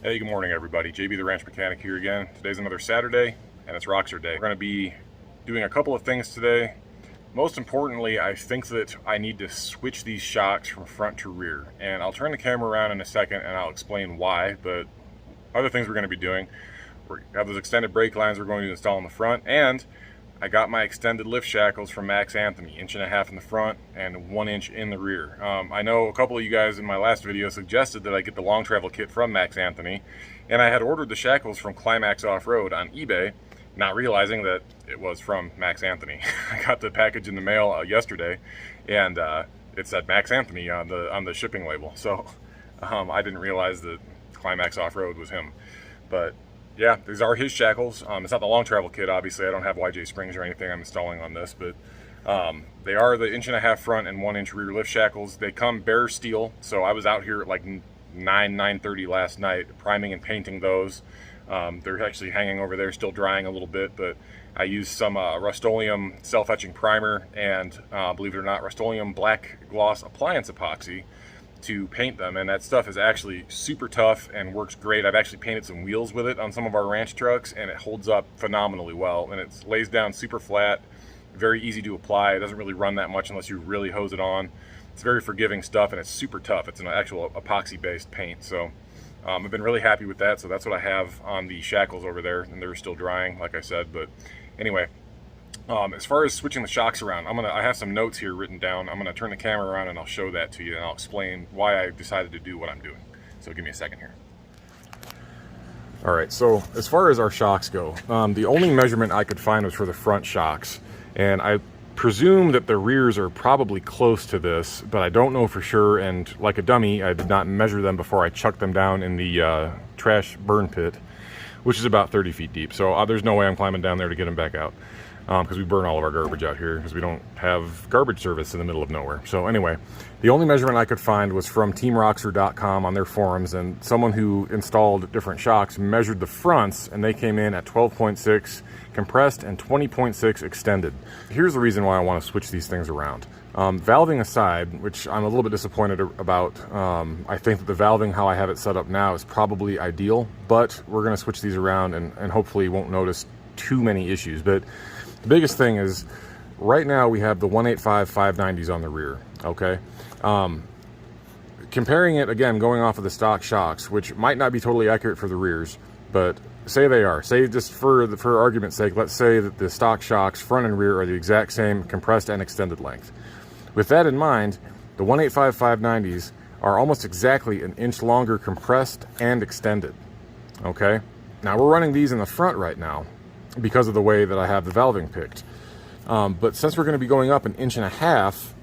Hey, good morning everybody. JB the Ranch Mechanic here again. Today's another Saturday and it's Roxor Day. We're going to be doing a couple of things today. Most importantly, I think that I need to switch these shocks from front to rear. And I'll turn the camera around in a second and I'll explain why. But other things we're going to be doing, we have those extended brake lines we're going to install in the front, and I got my extended lift shackles from Max Anthony, 1.5 inches in the front and 1 inch in the rear. I know a couple of you guys in my last video suggested that I get the long travel kit from Max Anthony, and I had ordered the shackles from Climax Off-Road on eBay, not realizing that it was from Max Anthony. I got the package in the mail yesterday, and it said Max Anthony on the shipping label. So I didn't realize that Climax Off-Road was him. But yeah, these are his shackles. It's not the long travel kit, obviously. I don't have YJ springs or anything I'm installing on this, but they are the 1.5 inch front and 1 inch rear lift shackles. They come bare steel, so I was out here at like 9:30 last night priming and painting those. They're actually hanging over there, still drying a little bit, but I used some Rust-Oleum self-etching primer and, believe it or not, Rust-Oleum black gloss appliance epoxy to paint them, and that stuff is actually super tough and works great. I've actually painted some wheels with it on some of our ranch trucks, and it holds up phenomenally well, and it lays down super flat, very easy to apply. It doesn't really run that much unless you really hose it on. It's very forgiving stuff, and it's super tough. It's an actual epoxy based paint, so I've been really happy with that. So that's what I have on the shackles over there, and they're still drying, like I said. But anyway, as far as switching the shocks around, I have some notes here written down. I'm gonna turn the camera around and I'll show that to you, and I'll explain why I decided to do what I'm doing. So give me a second here. All right, so as far as our shocks go, the only measurement I could find was for the front shocks, and I presume that the rears are probably close to this, but I don't know for sure, and like a dummy, I did not measure them before I chucked them down in the trash burn pit, which is about 30 feet deep. So there's no way I'm climbing down there to get them back out, because we burn all of our garbage out here because we don't have garbage service in the middle of nowhere. So anyway, the only measurement I could find was from teamroxor.com on their forums, and someone who installed different shocks measured the fronts, and they came in at 12.6 compressed and 20.6 extended. Here's the reason why I want to switch these things around. Valving aside, which I'm a little bit disappointed about, I think that the valving how I have it set up now is probably ideal, but we're going to switch these around and hopefully won't notice too many issues. But the biggest thing is, right now we have the 185 590s on the rear, okay? Comparing it, again, going off of the stock shocks, which might not be totally accurate for the rears, but say they are. Say, just for argument's sake, let's say that the stock shocks, front and rear, are the exact same compressed and extended length. With that in mind, the 185 590s are almost exactly 1 inch longer compressed and extended, okay? Now, we're running these in the front right now because of the way that I have the valving picked. But since we're going to be going up 1.5 inches,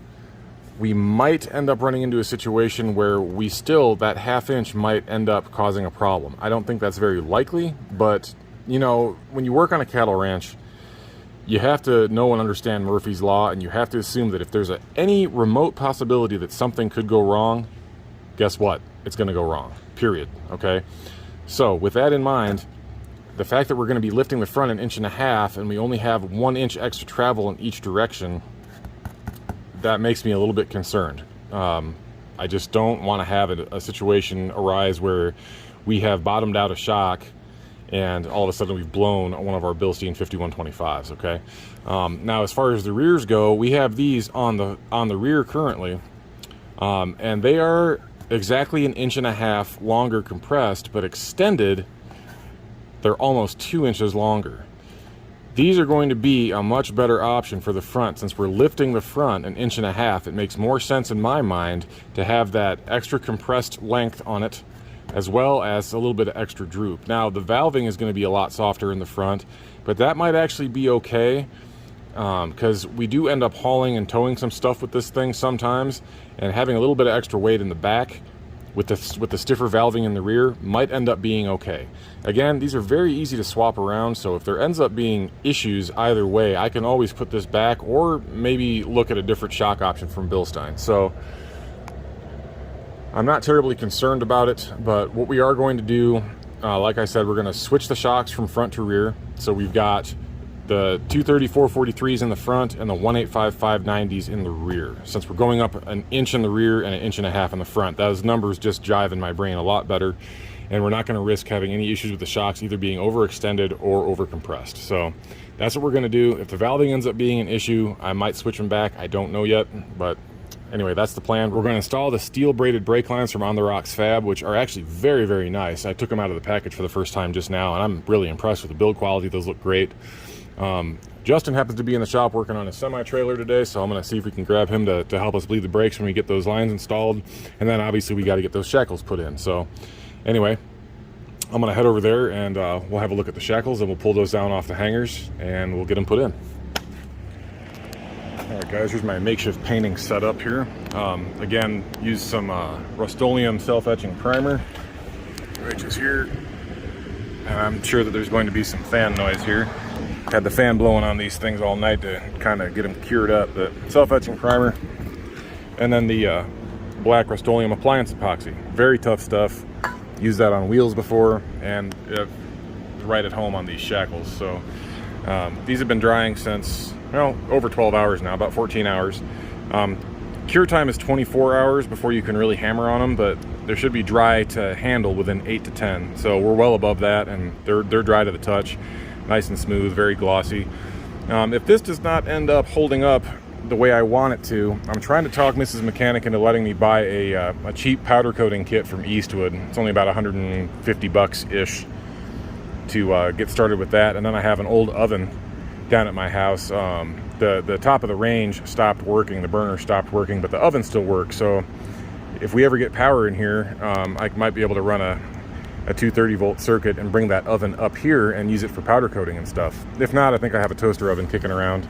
we might end up running into a situation where that 1/2 inch might end up causing a problem. I don't think that's very likely, but you know, when you work on a cattle ranch, you have to know and understand Murphy's Law, and you have to assume that if there's any remote possibility that something could go wrong, guess what? It's going to go wrong, period, okay? So with that in mind, the fact that we're going to be lifting the front 1.5 inches and we only have 1 inch extra travel in each direction, that makes me a little bit concerned. I just don't want to have a situation arise where we have bottomed out a shock and all of a sudden we've blown one of our Bilstein 5125s, okay? Now, as far as the rears go, we have these on the rear currently, and they are exactly 1.5 inches longer compressed, but extended, they're almost 2 inches longer. These are going to be a much better option for the front. Since we're lifting the front 1.5 inches, it makes more sense in my mind to have that extra compressed length on it, as well as a little bit of extra droop. Now, the valving is going to be a lot softer in the front, but that might actually be okay, because we do end up hauling and towing some stuff with this thing sometimes, and having a little bit of extra weight in the back with the stiffer valving in the rear might end up being okay. Again, these are very easy to swap around, so if there ends up being issues either way, I can always put this back or maybe look at a different shock option from Bilstein. So I'm not terribly concerned about it, but what we are going to do, like I said, we're going to switch the shocks from front to rear. So we've got the 230 443s in the front and the 185 590s in the rear. Since we're going up 1 inch in the rear and 1.5 inches in the front, those numbers just jive in my brain a lot better. and we're not going to risk having any issues with the shocks either being overextended or overcompressed. So that's what we're going to do. If the valving ends up being an issue, I might switch them back. I don't know yet, but anyway, that's the plan. We're going to install the steel braided brake lines from On The Rocks Fab, which are actually very, very nice. I took them out of the package for the first time just now, and I'm really impressed with the build quality. Those look great. Justin happens to be in the shop working on a semi-trailer today, so I'm going to see if we can grab him to help us bleed the brakes when we get those lines installed. And then obviously we got to get those shackles put in. So anyway, I'm going to head over there and we'll have a look at the shackles, and we'll pull those down off the hangers and we'll get them put in. All right, guys, here's my makeshift painting setup here. Again, use some Rust-Oleum self-etching primer, which is here. And I'm sure that there's going to be some fan noise here. Had the fan blowing on these things all night to kind of get them cured up. The self-etching primer, and then the black Rust-Oleum appliance epoxy. Very tough stuff. Used that on wheels before, and right at home on these shackles. So these have been drying since, well, over 12 hours now, about 14 hours. Cure time is 24 hours before you can really hammer on them, but there should be dry to handle within 8 to 10. So we're well above that, and they're dry to the touch. Nice and smooth, very glossy. If this does not end up holding up the way I want it to, I'm trying to talk Mrs. Mechanic into letting me buy a cheap powder coating kit from Eastwood. It's only about 150 bucks-ish to get started with that. And then I have an old oven down at my house. The top of the range stopped working, the burner stopped working, but the oven still works. So if we ever get power in here, I might be able to run a 230 volt circuit and bring that oven up here and use it for powder coating and stuff. If not, I think I have a toaster oven kicking around.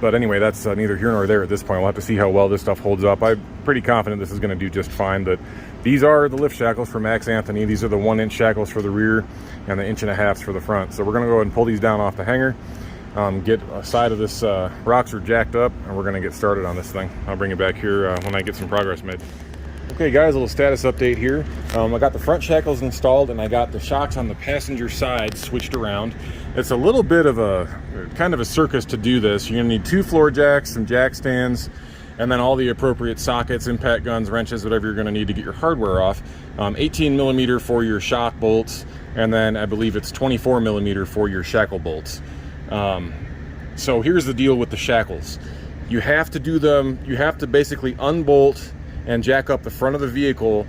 But anyway, that's neither here nor there at this point. We'll have to see how well this stuff holds up. I'm pretty confident this is going to do just fine. But these are the lift shackles for Max Anthony. These are the 1-inch shackles for the rear and the 1.5 for the front. So we're going to go ahead and pull these down off the hanger, get a side of this Roxor jacked up, and we're going to get started on this thing. I'll bring it back here when I get some progress made. Okay guys, a little status update here. I got the front shackles installed, and I got the shocks on the passenger side switched around. It's a little bit of a kind of a circus to do this. You're gonna need 2 floor jacks, some jack stands, and then all the appropriate sockets, impact guns, wrenches, whatever you're gonna need to get your hardware off. 18 millimeter for your shock bolts, and then I believe it's 24 millimeter for your shackle bolts. So here's the deal with the shackles. You have to do them, you have to basically unbolt and jack up the front of the vehicle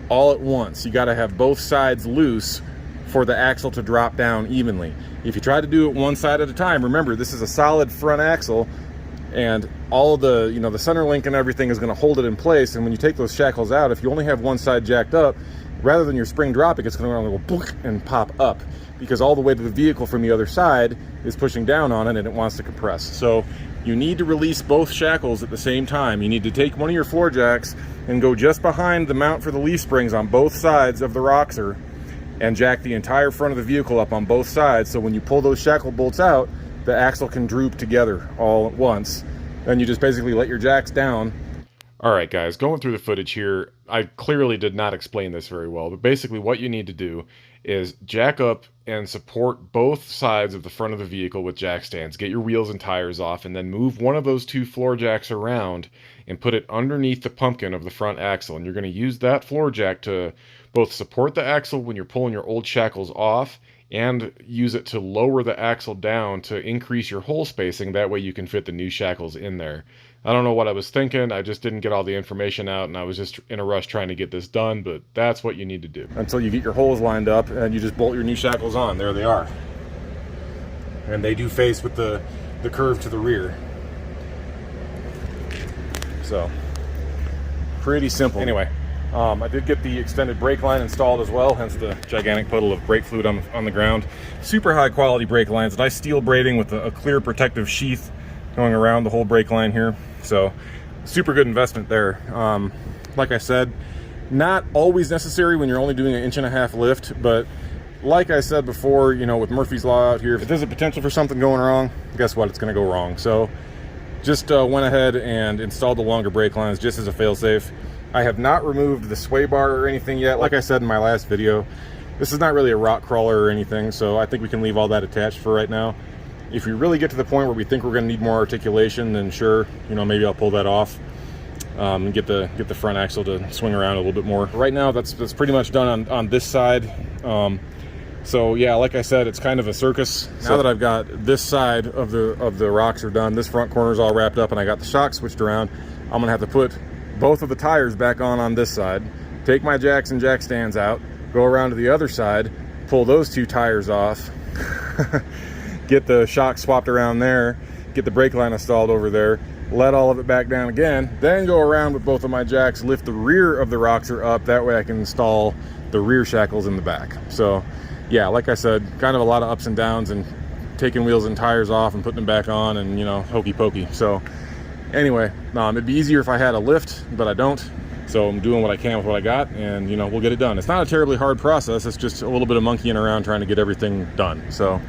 all at once. You got to have both sides loose for the axle to drop down evenly. If you try to do it one side at a time, remember this is a solid front axle, and all of the, you know, the center link and everything is going to hold it in place. And when you take those shackles out, if you only have one side jacked up, rather than your spring dropping, it's going to go and pop up, because all the weight of the vehicle from the other side is pushing down on it and it wants to compress. So you need to release both shackles at the same time. You need to take one of your floor jacks and go just behind the mount for the leaf springs on both sides of the Roxor and jack the entire front of the vehicle up on both sides, so when you pull those shackle bolts out, the axle can droop together all at once. Then you just basically let your jacks down. All right guys, going through the footage here, I clearly did not explain this very well, but basically what you need to do is jack up and support both sides of the front of the vehicle with jack stands. Get your wheels and tires off, and then move one of those 2 floor jacks around and put it underneath the pumpkin of the front axle. And you're going to use that floor jack to both support the axle when you're pulling your old shackles off, and use it to lower the axle down to increase your hole spacing. That way you can fit the new shackles in there. I don't know what I was thinking. I just didn't get all the information out, and I was just in a rush trying to get this done, but that's what you need to do. Until you get your holes lined up, and you just bolt your new shackles on. There they are. And they do face with the curve to the rear. So, pretty simple. Anyway, I did get the extended brake line installed as well, hence the gigantic puddle of brake fluid on the ground. Super high quality brake lines, nice steel braiding with a clear protective sheath going around the whole brake line here. So super good investment there. Like I said, not always necessary when you're only doing an 1.5 inch lift, but like I said before, you know, with Murphy's Law out here, if there's a potential for something going wrong, guess what? It's going to go wrong. So just went ahead and installed the longer brake lines just as a fail-safe. I have not removed the sway bar or anything yet. Like I said in my last video, this is not really a rock crawler or anything, so I think we can leave all that attached for right now. If we really get to the point where we think we're going to need more articulation, then sure, you know, maybe I'll pull that off. and get the front axle to swing around a little bit more. Right now, that's pretty much done on this side. So yeah, like I said, it's kind of a circus. Now that I've got this side of the Roxor done, this front corner is all wrapped up, and I got the shock switched around, I'm gonna have to put both of the tires back on this side, take my jacks and jack stands out, go around to the other side, pull those 2 tires off, get the shock swapped around there, get the brake line installed over there, let all of it back down again, then go around with both of my jacks, lift the rear of the Roxor up, that way I can install the rear shackles in the back. So yeah, like I said, kind of a lot of ups and downs, and taking wheels and tires off and putting them back on, and, you know, hokey pokey. So anyway, it'd be easier if I had a lift, but I don't. So I'm doing what I can with what I got, and, you know, we'll get it done. It's not a terribly hard process. It's just a little bit of monkeying around trying to get everything done. So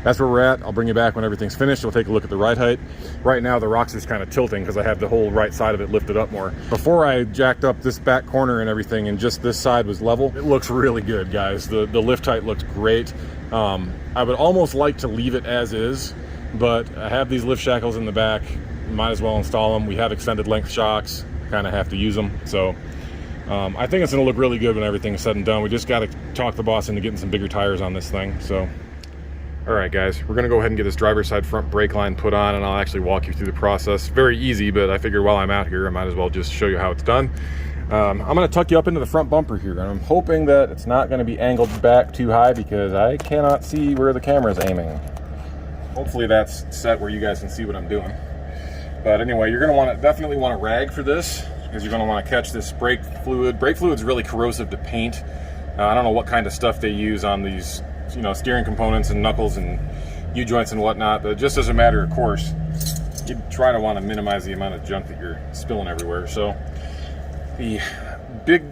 that's where we're at. I'll bring you back when everything's finished. We'll take a look at the ride height. Right now, the Roxor's kind of tilting because I have the whole right side of it lifted up more. Before I jacked up this back corner and everything, and just this side was level, it looks really good, guys. The lift height looks great. I would almost like to leave it as is, but I have these lift shackles in the back. Might as well install them. We have extended length shocks. Kind of have to use them. So I think it's going to look really good when everything's said and done. We just got to talk the boss into getting some bigger tires on this thing. So all right, guys, we're gonna go ahead and get this driver's side front brake line put on, and I'll actually walk you through the process. Very easy, but I figured while I'm out here, I might as well just show you how it's done. I'm gonna tuck you up into the front bumper here, and I'm hoping that it's not gonna be angled back too high because I cannot see where the camera's aiming. Hopefully that's set where you guys can see what I'm doing. But anyway, you're gonna definitely want to rag for this, because you're gonna want to catch this brake fluid. Brake fluid's really corrosive to paint. I don't know what kind of stuff they use on these, you know, steering components and knuckles and U-joints and whatnot, but just as a matter of course, you try to want to minimize the amount of junk that you're spilling everywhere. So the big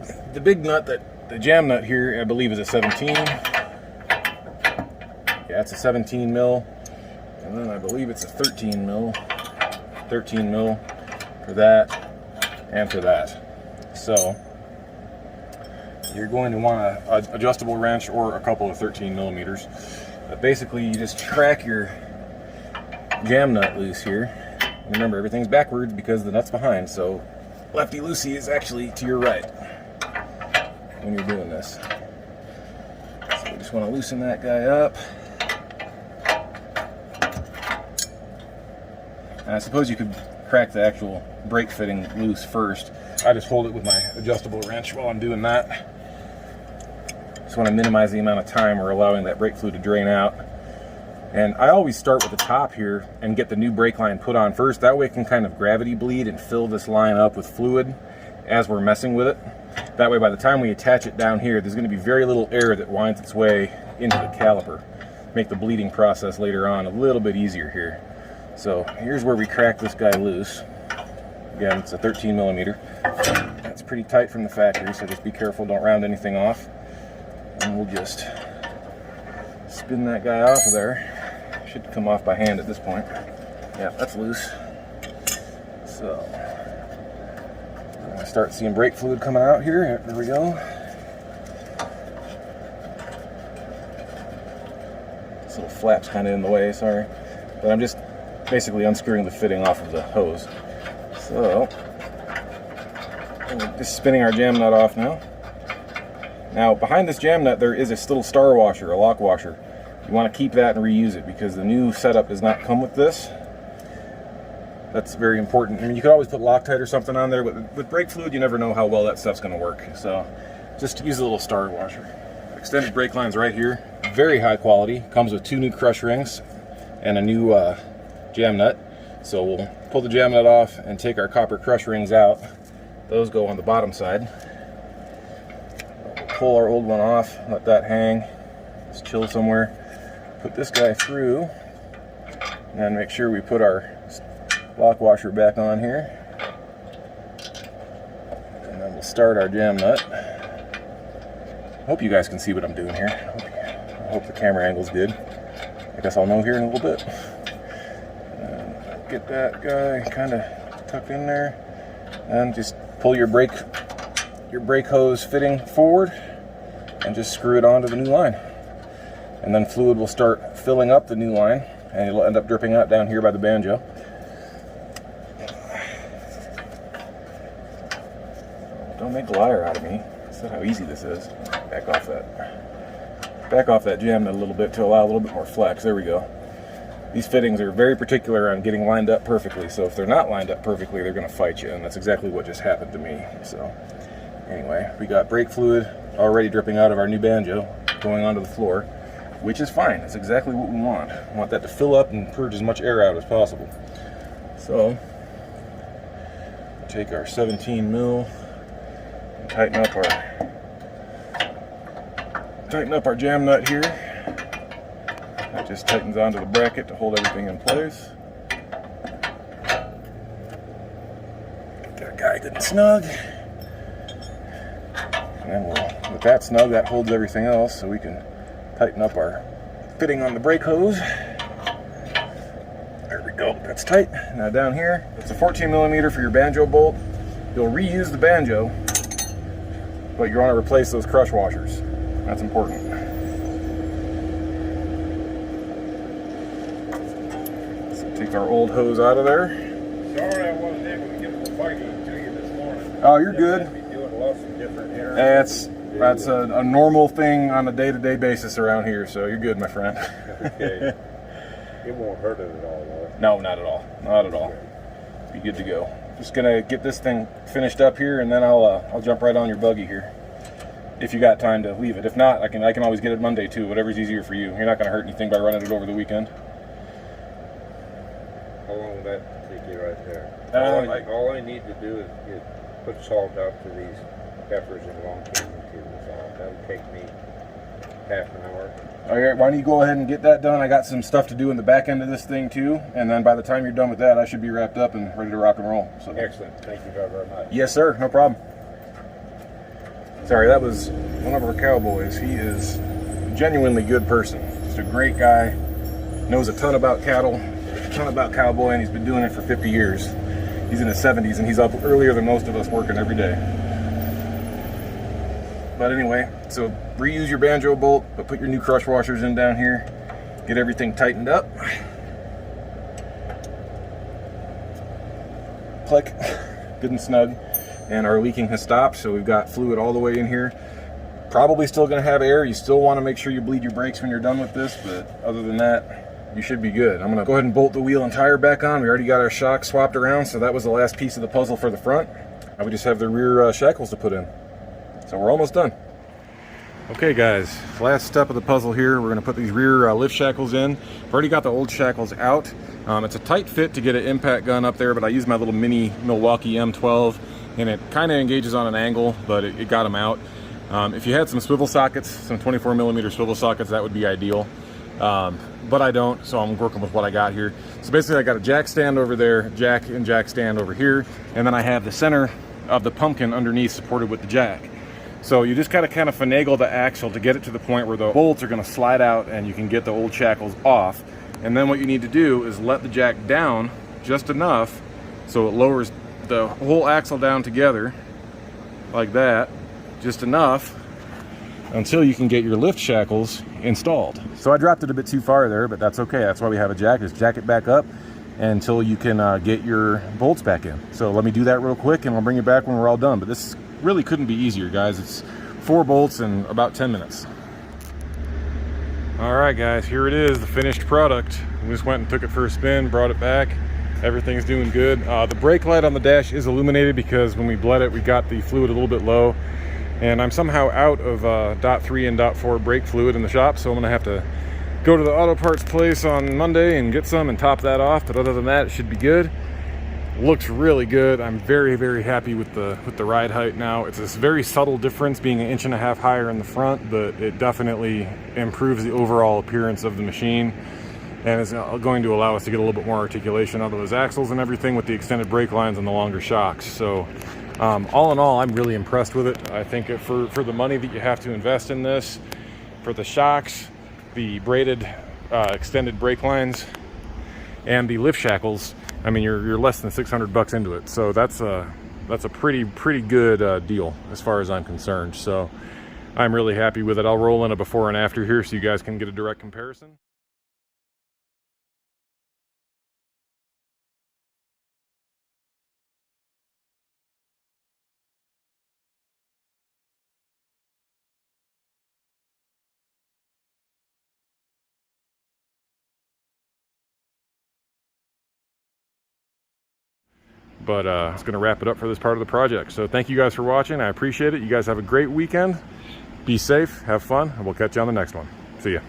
nut, the jam nut here, I believe is a 17. Yeah, it's a 17 mil, and then I believe it's a 13 mil for that and for that. So you're going to want an adjustable wrench or a couple of 13 millimeters. Basically, you just crack your jam nut loose here. Remember, everything's backwards because the nut's behind, so lefty-loosey is actually to your right when you're doing this. So you just want to loosen that guy up. And I suppose you could crack the actual brake fitting loose first. I just hold it with my adjustable wrench while I'm doing that. Just want to minimize the amount of time we're allowing that brake fluid to drain out. And I always start with the top here and get the new brake line put on first. That way it can kind of gravity bleed and fill this line up with fluid as we're messing with it. That way by the time we attach it down here, there's going to be very little air that winds its way into the caliper. Make the bleeding process later on a little bit easier here. So here's where we crack this guy loose. Again, it's a 13 millimeter. That's pretty tight from the factory, so just be careful, don't round anything off. And we'll just spin that guy off of there. Should come off by hand at this point. Yeah, that's loose. So we're gonna start seeing brake fluid coming out here. There we go. This little flap's kind of in the way, sorry. But I'm just basically unscrewing the fitting off of the hose. So we're just spinning our jam nut off now. Now behind this jam nut there is a little star washer, a lock washer. You want to keep that and reuse it because the new setup does not come with this. That's very important. I mean, you could always put Loctite or something on there, but with brake fluid you never know how well that stuff's going to work. So just use a little star washer. Extended brake line's right here. Very high quality. Comes with 2 new crush rings and a new jam nut. So we'll pull the jam nut off and take our copper crush rings out. Those go on the bottom side. We'll pull our old one off, let that hang, just chill somewhere. Put this guy through, and make sure we put our lock washer back on here. And then we'll start our jam nut. I hope you guys can see what I'm doing here. I hope the camera angle's good. I guess I'll know here in a little bit. Get that guy kind of tucked in there, and just pull your brake hose fitting forward and just screw it onto the new line. And then fluid will start filling up the new line, and it'll end up dripping out down here by the banjo. make a liar out of me. That's not how easy this is. Back off that jam nut a little bit to allow a little bit more flex. There we go. These fittings are very particular on getting lined up perfectly, so if they're not lined up perfectly, they're going to fight you, and that's exactly what just happened to me. So anyway, we got brake fluid already dripping out of our new banjo going onto the floor, which is fine. That's exactly what we want. We want that to fill up and purge as much air out as possible. So take our 17 mil and tighten up our jam nut here. That just tightens onto the bracket to hold everything in place. Get that guy good and snug. And then with that snug, that holds everything else, so we can tighten up our fitting on the brake hose. There we go, that's tight. Now down here, it's a 14 millimeter for your banjo bolt. You'll reuse the banjo, but you want to replace those crush washers. That's important. So take our old hose out of there. Sorry I wasn't able to get the buggy to you this morning. Oh, you're good. Doing lots of different errands. That's a normal thing on a day-to-day basis around here, so you're good, my friend. Okay. It won't hurt it at all, though. No, not at all. Not at all. Be good to go. Just gonna get this thing finished up here, and then I'll jump right on your buggy here. If you got time to leave it. If not, I can always get it Monday too. Whatever's easier for you. You're not gonna hurt anything by running it over the weekend. How long will that take you right there? All I need to do is put salt out to these peppers and long canyon too. That'll take me half an hour. All right, why don't you go ahead and get that done? I got some stuff to do in the back end of this thing too, and then by the time you're done with that, I should be wrapped up and ready to rock and roll. So. Excellent. Thank you very, very much. Yes, sir. No problem. Sorry, that was one of our cowboys. He is a genuinely good person. Just a great guy. Knows a ton about cattle, a ton about cowboy, and he's been doing it for 50 years. He's in his 70s, and he's up earlier than most of us working every day. But anyway, so reuse your banjo bolt, but put your new crush washers in down here. Get everything tightened up. Click. Good and snug. And our leaking has stopped, so we've got fluid all the way in here. Probably still going to have air. You still want to make sure you bleed your brakes when you're done with this, but other than that, you should be good. I'm going to go ahead and bolt the wheel and tire back on. We already got our shocks swapped around, so that was the last piece of the puzzle for the front. Now we just have the rear shackles to put in. So we're almost done. Okay guys, last step of the puzzle here. We're going to put these rear lift shackles in. I've already got the old shackles out. It's a tight fit to get an impact gun up there, but I used my little mini Milwaukee M12. And it kind of engages on an angle, but it got them out. If you had some swivel sockets, some 24 millimeter swivel sockets, that would be ideal. But I don't, so I'm working with what I got here. So basically I got a jack stand over there, jack and jack stand over here, and then I have the center of the pumpkin underneath supported with the jack. So you just gotta kind of finagle the axle to get it to the point where the bolts are gonna slide out and you can get the old shackles off. And then what you need to do is let the jack down just enough so it lowers the whole axle down together like that, just enough until you can get your lift shackles installed. So I dropped it a bit too far there, but that's okay. That's why we have a jack. Just jack it back up until you can get your bolts back in. So let me do that real quick and I'll bring you back when we're all done. But this really couldn't be easier, guys. It's 4 bolts in about 10 minutes. All right, guys, here it is, the finished product. We just went and took it for a spin, brought it back. Everything's doing good. The brake light on the dash is illuminated because when we bled it, we got the fluid a little bit low. And I'm somehow out of .3 and .4 brake fluid in the shop, so I'm gonna have to go to the auto parts place on Monday and get some and top that off. But other than that, it should be good. Looks really good. I'm very, very happy with the ride height now. It's this very subtle difference being 1.5 inches higher in the front, but it definitely improves the overall appearance of the machine. And it's going to allow us to get a little bit more articulation out of those axles and everything with the extended brake lines and the longer shocks. So all in all, I'm really impressed with it. I think for the money that you have to invest in this, for the shocks, the braided extended brake lines, and the lift shackles, I mean, you're less than $600 into it. So that's a pretty good deal as far as I'm concerned. So I'm really happy with it. I'll roll in a before and after here so you guys can get a direct comparison. But it's going to wrap it up for this part of the project. So thank you guys for watching. I appreciate it. You guys have a great weekend. Be safe, have fun, and we'll catch you on the next one. See ya.